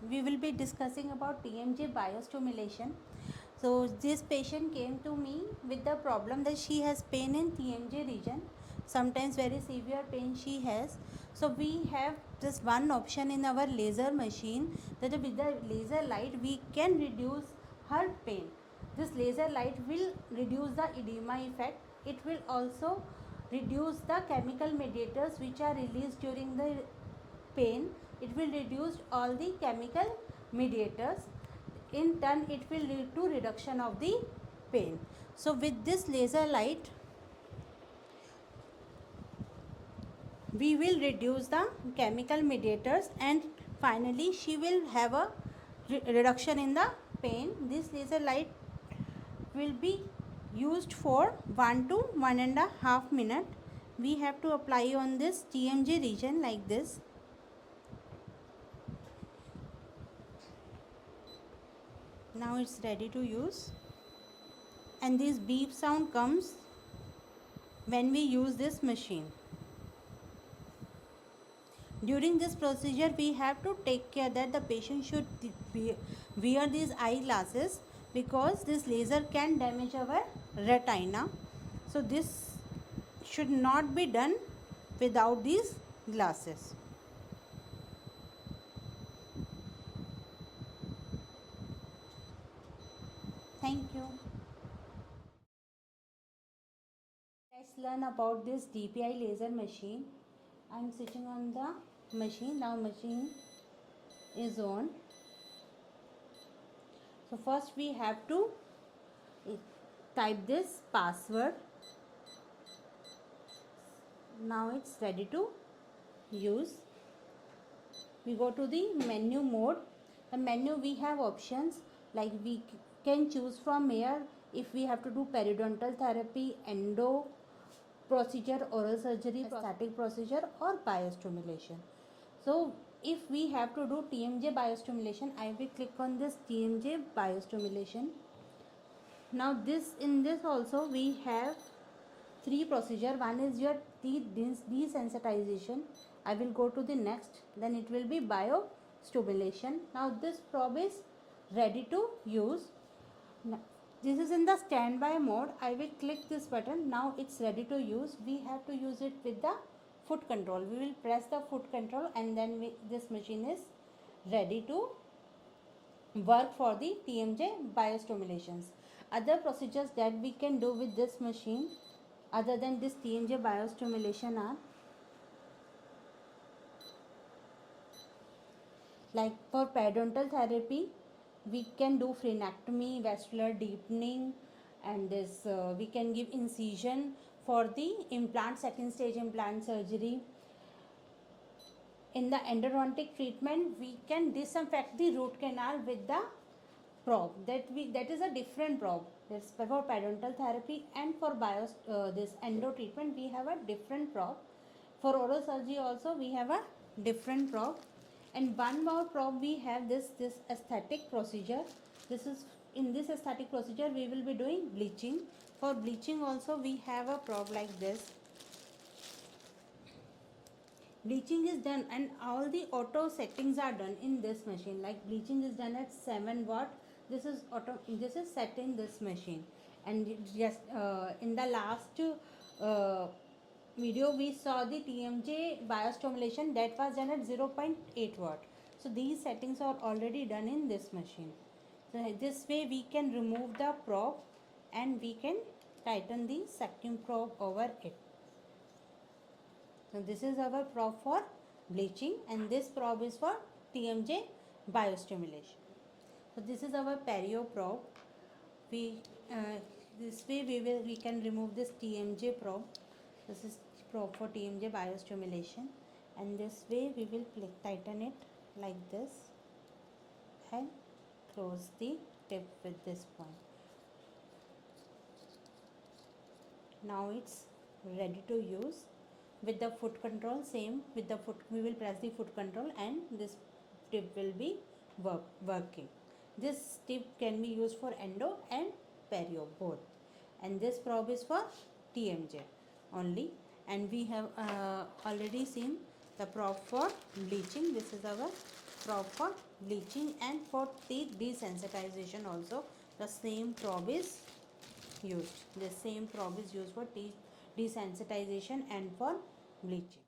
we will be discussing about TMJ biostimulation. So this patient came to me with the problem that she has pain in TMJ region, sometimes very severe pain she has. So we have just one option in our laser machine, that with the laser light we can reduce her pain. This laser light will reduce the edema effect. It will also reduce the chemical mediators which are released during the pain. It will reduce all the chemical mediators. In turn, it will lead to reduction of the pain. So with this laser light, we will reduce the chemical mediators, and finally she will have a reduction in the pain. This laser light will be used for 1 to 1.5 minutes. We have to apply on this TMJ region like this. Now it's ready to use, and this beep sound comes when we use this machine. During this procedure, we have to take care that the patient should wear these eyeglasses, because this laser can damage our retina. So this should not be done without these glasses. Thank you. Let's learn about this DPI laser machine. I am sitting on the machine. Now machine is on. So first we have to type this password. Now it's ready to use. We go to the menu mode. The menu, we have options like we can choose from here if we have to do periodontal therapy, endo procedure, oral surgery, static procedure, or biostimulation. So if we have to do TMJ biostimulation, I will click on this TMJ biostimulation. Now in this also we have three procedure. One is your teeth desensitization. I will go to the next. Then it will be biostimulation. Now this probe is ready to use. Now, this is in the standby mode. I will click this button. Now it's ready to use. We have to use it with the foot control. We will press the foot control, and then this machine is ready to work for the TMJ biostimulations. Other procedures that we can do with this machine other than this TMJ biostimulation are like for periodontal therapy, we can do frenectomy, vascular deepening, and this we can give incision for the implant, second stage implant surgery. In the endodontic treatment, we can disinfect the root canal with the probe. That is a different probe. That's for periodontal therapy, and for this endo treatment we have a different probe. For oral surgery also we have a different probe. And one more probe we have, this aesthetic procedure. This is in this aesthetic procedure we will be doing bleaching. For bleaching also we have a probe like this. Bleaching is done, and all the auto settings are done in this machine. Like bleaching is done at 7 watt. This is set in this machine. And just in the last video we saw the TMJ biostimulation, that was done at 0.8 watt. So these settings are already done in this machine. So this way we can remove the probe, and we can tighten the sucking probe over it. So this is our probe for bleaching, and this probe is for TMJ biostimulation. So this is our perio probe. We this way we can remove this TMJ probe. This is probe for TMJ biostimulation, and this way we will tighten it like this and close the tip with this point. Now it's ready to use. With the foot control, same with the foot, we will press the foot control and this tip will be working. This tip can be used for endo and perio both, and this probe is for TMJ only. And we have already seen the probe for bleaching. This is our probe for bleaching, and for teeth desensitization also the same probe is used. The same probe is used for teeth desensitization and for bleaching.